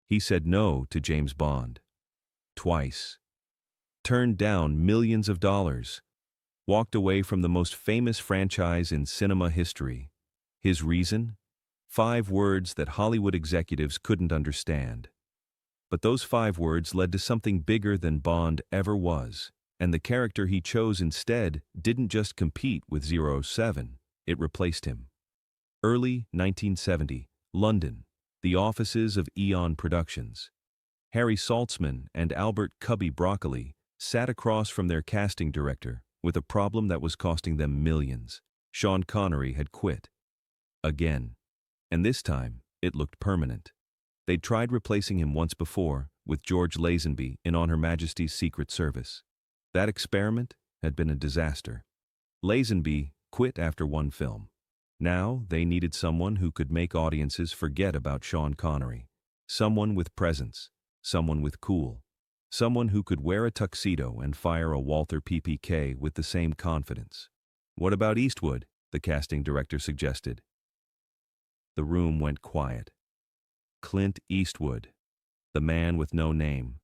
He said no to James Bond. Twice. Turned down millions of dollars. Walked away from the most famous franchise in cinema history. His reason? 5 words that Hollywood executives couldn't understand. But those 5 words led to something bigger than Bond ever was, and the character he chose instead didn't just compete with 007, it replaced him. Early 1970, London, the offices of EON Productions. Harry Saltzman and Albert Cubby Broccoli sat across from their casting director with a problem that was costing them millions. Sean Connery had quit. Again. And this time, it looked permanent. They'd tried replacing him once before with George Lazenby in On Her Majesty's Secret Service. That experiment had been a disaster. Lazenby quit after 1 film. Now they needed someone who could make audiences forget about Sean Connery. Someone with presence. Someone with cool. Someone who could wear a tuxedo and fire a Walther PPK with the same confidence. What about Eastwood? The casting director suggested. The room went quiet. Clint Eastwood, the man with no name,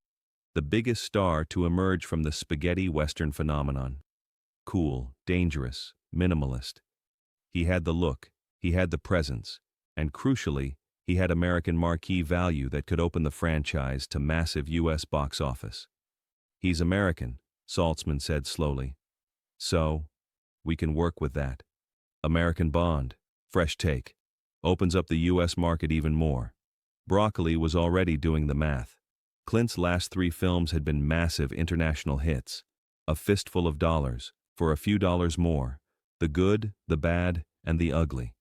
the biggest star to emerge from the spaghetti western phenomenon. Cool, dangerous, minimalist. He had the look, he had the presence, and crucially, he had American marquee value that could open the franchise to massive U.S. box office. He's American, Saltzman said slowly. So, we can work with that. American Bond, fresh take, opens up the U.S. market even more. Broccoli was already doing the math. Clint's last 3 films had been massive international hits. A fistful of dollars, for a few dollars more. The good, the bad, and the ugly.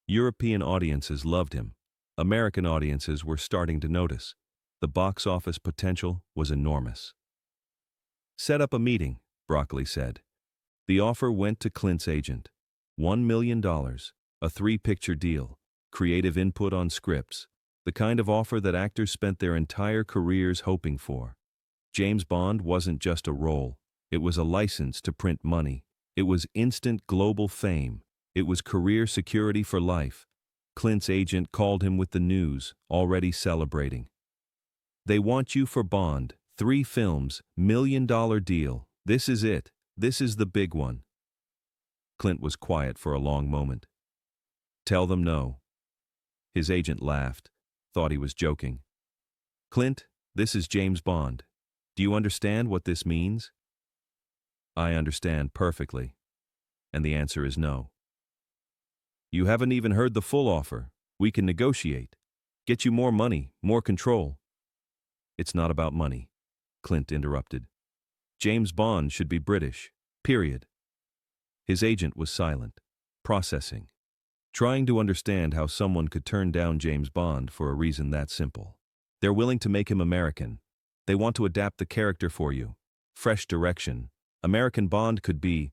European audiences loved him. American audiences were starting to notice. The box office potential was enormous. Set up a meeting, Broccoli said. The offer went to Clint's agent. $1 million, a 3-picture deal, creative input on scripts, the kind of offer that actors spent their entire careers hoping for. James Bond wasn't just a role. It was a license to print money. It was instant global fame. It was career security for life. Clint's agent called him with the news, already celebrating. They want you for Bond, 3 films, $1 million deal. This is it. This is the big one. Clint was quiet for a long moment. Tell them no. His agent laughed, thought he was joking. Clint, this is James Bond. Do you understand what this means? I understand perfectly. And the answer is no. You haven't even heard the full offer. We can negotiate. Get you more money, more control. It's not about money, Clint interrupted. James Bond should be British, period. His agent was silent, processing, trying to understand how someone could turn down James Bond for a reason that simple. They're willing to make him American. They want to adapt the character for you. Fresh direction. American Bond could be...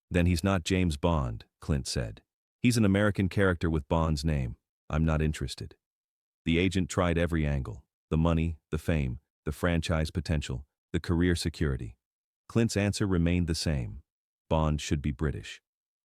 Then he's not James Bond, Clint said. He's an American character with Bond's name. I'm not interested. The agent tried every angle. The money, the fame, the franchise potential, the career security. Clint's answer remained the same. Bond should be British.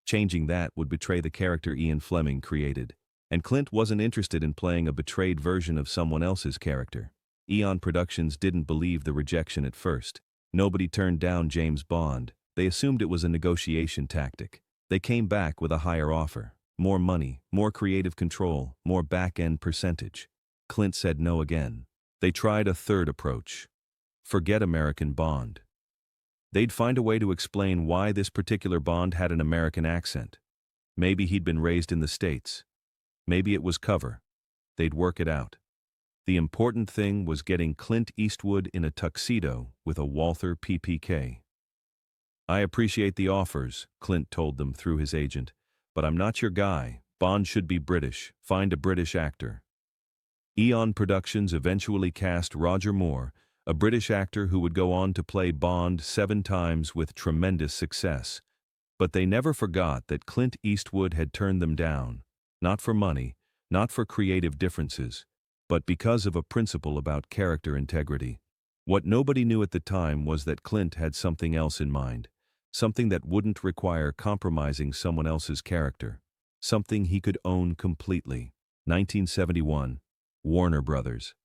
Changing that would betray the character Ian Fleming created. And Clint wasn't interested in playing a betrayed version of someone else's character. EON Productions didn't believe the rejection at first. Nobody turned down James Bond. They assumed it was a negotiation tactic. They came back with a higher offer. More money, more creative control, more back-end percentage. Clint said no again. They tried a third approach. Forget American Bond. They'd find a way to explain why this particular Bond had an American accent. Maybe he'd been raised in the States. Maybe it was cover. They'd work it out. The important thing was getting Clint Eastwood in a tuxedo with a Walther PPK. I appreciate the offers, Clint told them through his agent, but I'm not your guy. Bond should be British. Find a British actor. EON Productions eventually cast Roger Moore, a British actor who would go on to play Bond 7 times with tremendous success. But they never forgot that Clint Eastwood had turned them down, not for money, not for creative differences, but because of a principle about character integrity. What nobody knew at the time was that Clint had something else in mind, something that wouldn't require compromising someone else's character, something he could own completely. 1971, Warner Brothers.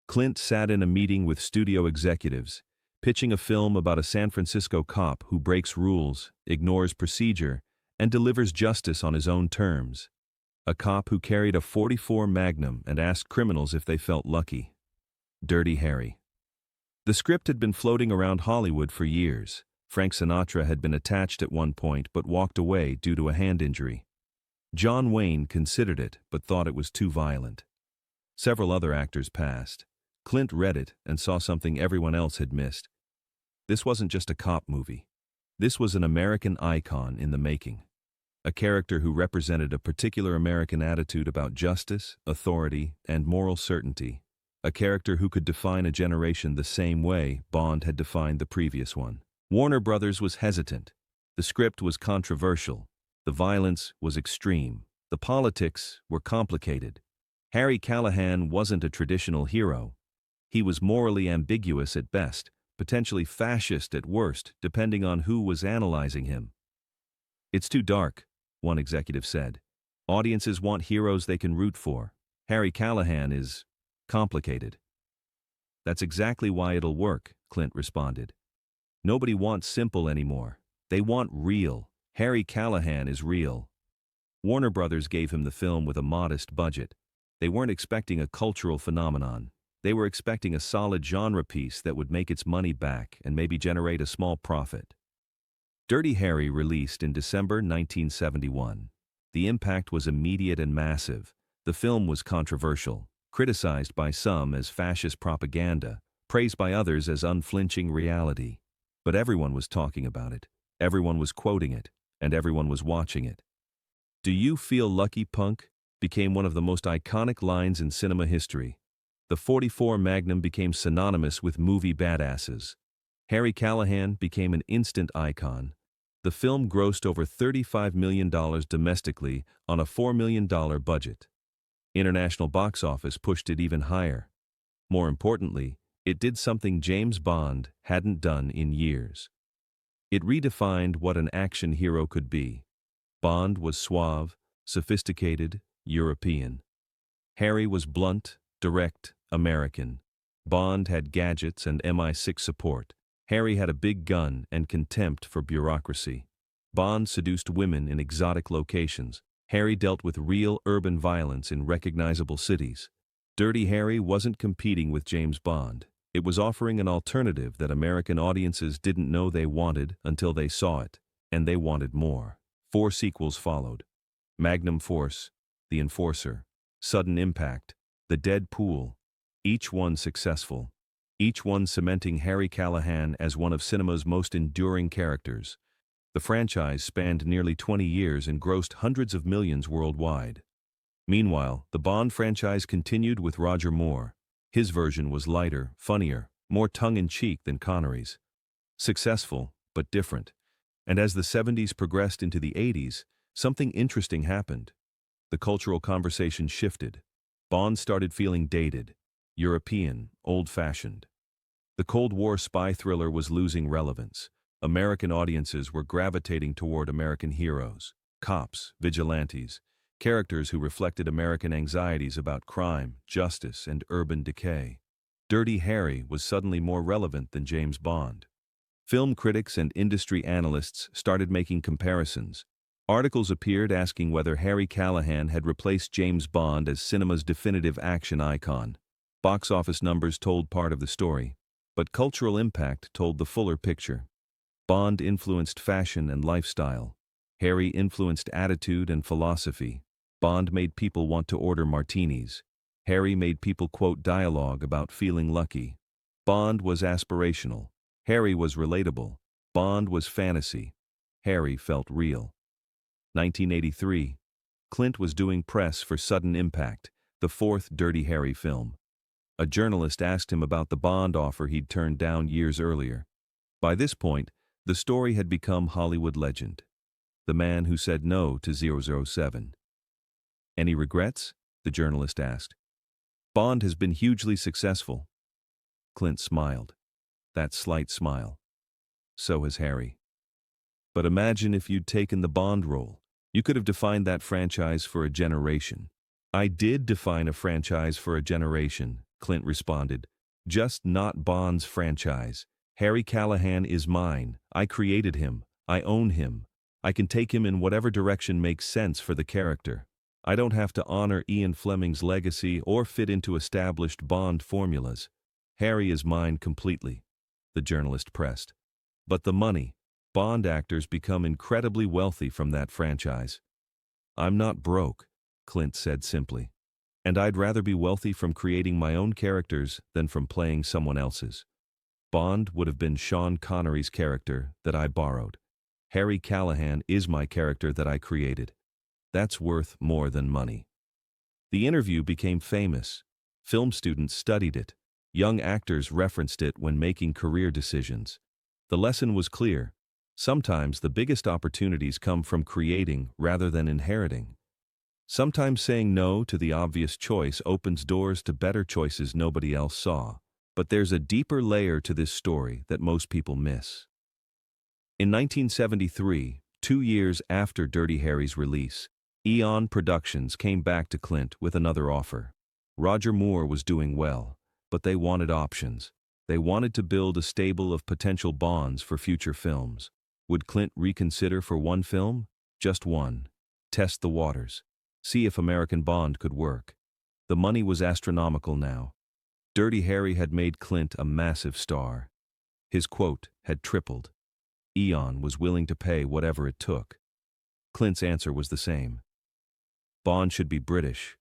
Clint sat in a meeting with studio executives, pitching a film about a San Francisco cop who breaks rules, ignores procedure, and delivers justice on his own terms. A cop who carried a .44 Magnum and asked criminals if they felt lucky. Dirty Harry. The script had been floating around Hollywood for years. Frank Sinatra had been attached at one point but walked away due to a hand injury. John Wayne considered it but thought it was too violent. Several other actors passed. Clint read it and saw something everyone else had missed. This wasn't just a cop movie. This was an American icon in the making. A character who represented a particular American attitude about justice, authority, and moral certainty. A character who could define a generation the same way Bond had defined the previous one. Warner Brothers was hesitant. The script was controversial. The violence was extreme. The politics were complicated. Harry Callahan wasn't a traditional hero. He was morally ambiguous at best, potentially fascist at worst, depending on who was analyzing him. "It's too dark," one executive said. "Audiences want heroes they can root for. Harry Callahan is complicated." "That's exactly why it'll work," Clint responded. "Nobody wants simple anymore. They want real. Harry Callahan is real." Warner Brothers gave him the film with a modest budget. They weren't expecting a cultural phenomenon. They were expecting a solid genre piece that would make its money back and maybe generate a small profit. Dirty Harry released in December 1971. The impact was immediate and massive. The film was controversial, criticized by some as fascist propaganda, praised by others as unflinching reality. But everyone was talking about it, everyone was quoting it, and everyone was watching it. "Do you feel lucky, punk?" became one of the most iconic lines in cinema history. The .44 Magnum became synonymous with movie badasses. Harry Callahan became an instant icon. The film grossed over $35 million domestically on a $4 million budget. International box office pushed it even higher. More importantly, it did something James Bond hadn't done in years. It redefined what an action hero could be. Bond was suave, sophisticated, European. Harry was blunt, direct, American. Bond had gadgets and MI6 support. Harry had a big gun and contempt for bureaucracy. Bond seduced women in exotic locations. Harry dealt with real urban violence in recognizable cities. Dirty Harry wasn't competing with James Bond. It was offering an alternative that American audiences didn't know they wanted until they saw it, and they wanted more. 4 sequels followed. Magnum Force, The Enforcer, Sudden Impact, The Dead Pool, each one successful. Each one cementing Harry Callahan as one of cinema's most enduring characters. The franchise spanned nearly 20 years and grossed hundreds of millions worldwide. Meanwhile, the Bond franchise continued with Roger Moore. His version was lighter, funnier, more tongue-in-cheek than Connery's. Successful, but different. And as the 70s progressed into the 80s, something interesting happened. The cultural conversation shifted. Bond started feeling dated, European, old-fashioned. The Cold War spy thriller was losing relevance. American audiences were gravitating toward American heroes, cops, vigilantes, characters who reflected American anxieties about crime, justice, and urban decay. Dirty Harry was suddenly more relevant than James Bond. Film critics and industry analysts started making comparisons. Articles appeared asking whether Harry Callahan had replaced James Bond as cinema's definitive action icon. Box office numbers told part of the story, but cultural impact told the fuller picture. Bond influenced fashion and lifestyle. Harry influenced attitude and philosophy. Bond made people want to order martinis. Harry made people quote dialogue about feeling lucky. Bond was aspirational. Harry was relatable. Bond was fantasy. Harry felt real. 1983. Clint was doing press for Sudden Impact, the 4th Dirty Harry film. A journalist asked him about the Bond offer he'd turned down years earlier. By this point, the story had become Hollywood legend. The man who said no to 007. "Any regrets?" the journalist asked. "Bond has been hugely successful." Clint smiled. That slight smile. "So has Harry. But imagine if you'd taken the Bond role. You could have defined that franchise for a generation." "I did define a franchise for a generation," Clint responded. Just not Bond's franchise. Harry Callahan is mine. I created him. I own him. I can take him in whatever direction makes sense for the character. I don't have to honor Ian Fleming's legacy or fit into established Bond formulas. Harry is mine completely, the journalist pressed. But the money. Bond actors become incredibly wealthy from that franchise. I'm not broke, Clint said simply. And I'd rather be wealthy from creating my own characters than from playing someone else's. Bond would have been Sean Connery's character that I borrowed. Harry Callahan is my character that I created. That's worth more than money. The interview became famous. Film students studied it. Young actors referenced it when making career decisions. The lesson was clear. Sometimes the biggest opportunities come from creating rather than inheriting. Sometimes saying no to the obvious choice opens doors to better choices nobody else saw. But there's a deeper layer to this story that most people miss. In 1973, 2 years after Dirty Harry's release, EON Productions came back to Clint with another offer. Roger Moore was doing well, but they wanted options. They wanted to build a stable of potential Bonds for future films. Would Clint reconsider for one film? Just one. Test the waters. See if American Bond could work. The money was astronomical now. Dirty Harry had made Clint a massive star. His quote had tripled. EON was willing to pay whatever it took. Clint's answer was the same. Bond should be British.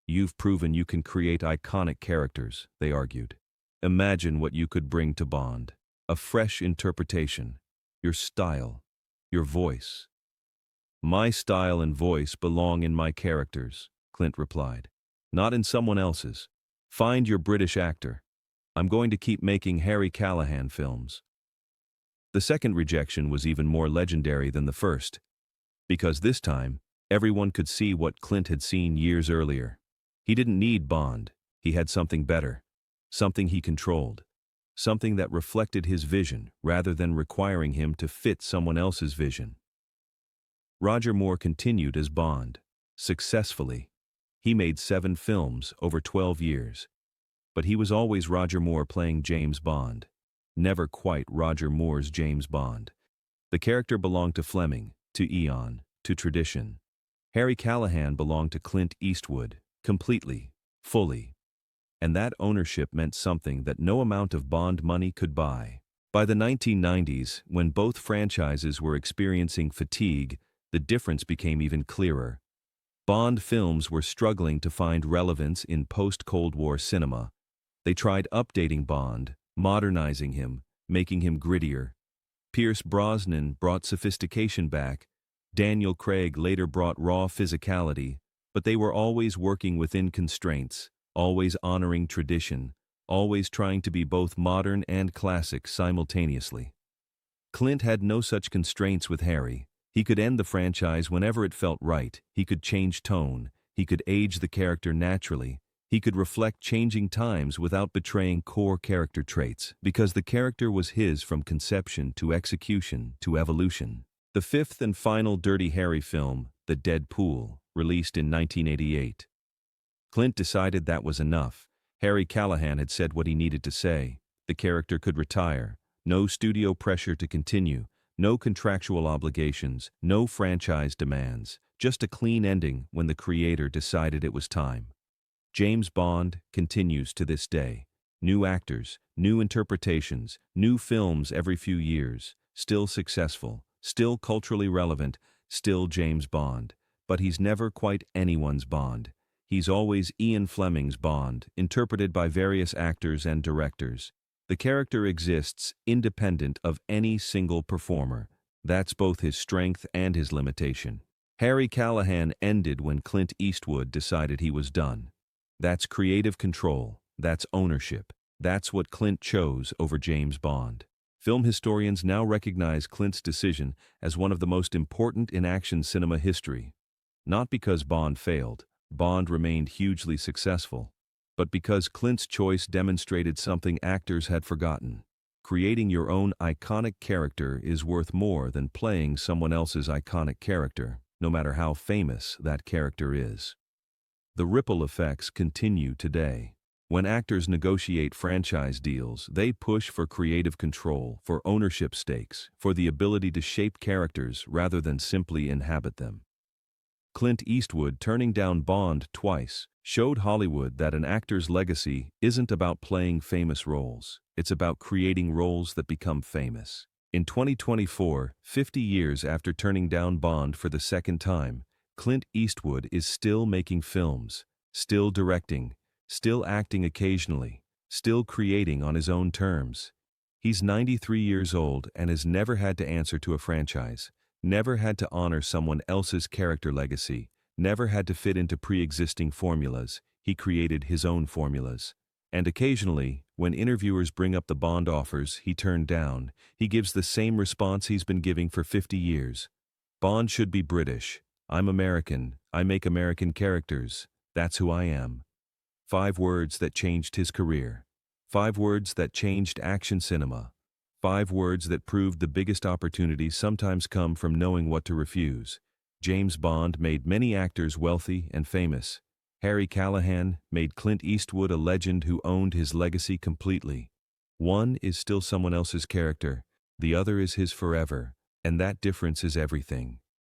You've proven you can create iconic characters, they argued. Imagine what you could bring to Bond. A fresh interpretation. Your style. Your voice. My style and voice belong in my characters, Clint replied. Not in someone else's. Find your British actor. I'm going to keep making Harry Callahan films. The second rejection was even more legendary than the first, because this time, everyone could see what Clint had seen years earlier. He didn't need Bond. He had something better. Something he controlled. Something that reflected his vision rather than requiring him to fit someone else's vision. Roger Moore continued as Bond, successfully. He made 7 films over 12 years. But he was always Roger Moore playing James Bond. Never quite Roger Moore's James Bond. The character belonged to Fleming, to EON, to tradition. Harry Callahan belonged to Clint Eastwood, completely, fully. And that ownership meant something that no amount of Bond money could buy. By the 1990s, when both franchises were experiencing fatigue, the difference became even clearer. Bond films were struggling to find relevance in post-Cold War cinema. They tried updating Bond, modernizing him, making him grittier. Pierce Brosnan brought sophistication back. Daniel Craig later brought raw physicality, but they were always working within constraints, always honoring tradition, always trying to be both modern and classic simultaneously. Clint had no such constraints with Harry. He could end the franchise whenever it felt right. He could change tone. He could age the character naturally. He could reflect changing times without betraying core character traits, because the character was his from conception to execution to evolution. The fifth and final Dirty Harry film, The Dead Pool, released in 1988. Clint decided that was enough. Harry Callahan had said what he needed to say. The character could retire. No studio pressure to continue. No contractual obligations, no franchise demands, just a clean ending when the creator decided it was time. James Bond continues to this day. New actors, new interpretations, new films every few years, still successful, still culturally relevant, still James Bond. But he's never quite anyone's Bond. He's always Ian Fleming's Bond, interpreted by various actors and directors. The character exists independent of any single performer. That's both his strength and his limitation. Harry Callahan ended when Clint Eastwood decided he was done. That's creative control. That's ownership. That's what Clint chose over James Bond. Film historians now recognize Clint's decision as one of the most important in action cinema history. Not because Bond failed. Bond remained hugely successful. But because Clint's choice demonstrated something actors had forgotten. Creating your own iconic character is worth more than playing someone else's iconic character, no matter how famous that character is. The ripple effects continue today. When actors negotiate franchise deals, they push for creative control, for ownership stakes, for the ability to shape characters rather than simply inhabit them. Clint Eastwood turning down Bond twice showed Hollywood that an actor's legacy isn't about playing famous roles, it's about creating roles that become famous. In 2024, 50 years after turning down Bond for the second time, Clint Eastwood is still making films, still directing, still acting occasionally, still creating on his own terms. He's 93 years old and has never had to answer to a franchise, never had to honor someone else's character legacy, never had to fit into pre-existing formulas. He created his own formulas. And occasionally, when interviewers bring up the Bond offers he turned down, he gives the same response he's been giving for 50 years. Bond should be British. I'm American. I make American characters. That's who I am. 5 words that changed his career. 5 words that changed action cinema. 5 words that proved the biggest opportunities sometimes come from knowing what to refuse. James Bond made many actors wealthy and famous. Harry Callahan made Clint Eastwood a legend who owned his legacy completely. One is still someone else's character, the other is his forever, and that difference is everything.